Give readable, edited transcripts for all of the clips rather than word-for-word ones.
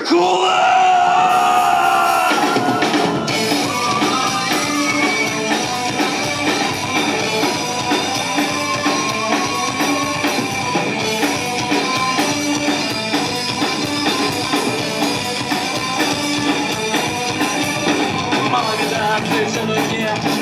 коли!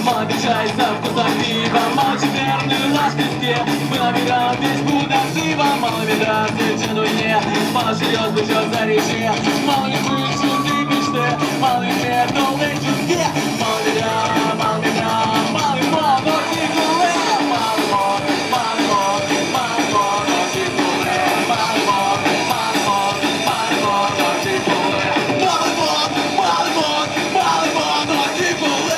Мало бежать за вкусом пива, мало чемперную наш песке. Мы набираем весь путь до взрыва. Мало беда, встречену не, мало серьез бежит за реже. Мало не будет чужой мечты, мало не смерть, но в чувстве. Мало беда, мало беда, мало мод, но тикуле. Мало мод, мало мод, мало мод, но тикуле. Мало мод, мало мод, мало мод, но тикуле. Мало мод, мало мод, мало мод, но тикуле.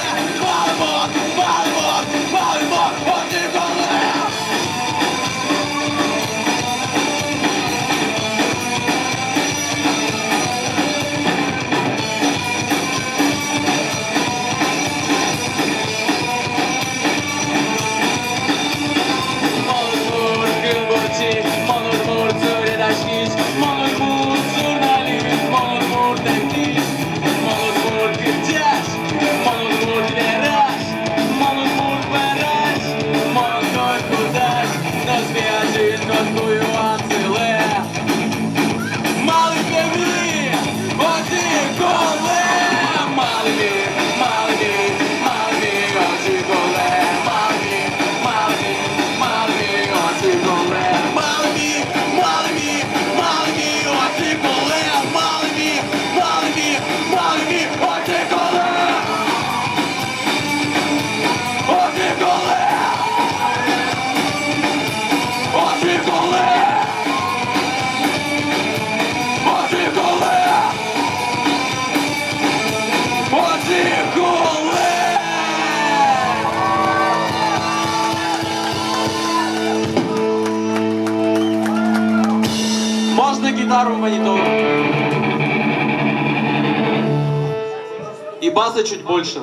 Можно гитару в монитор. И баса чуть больше.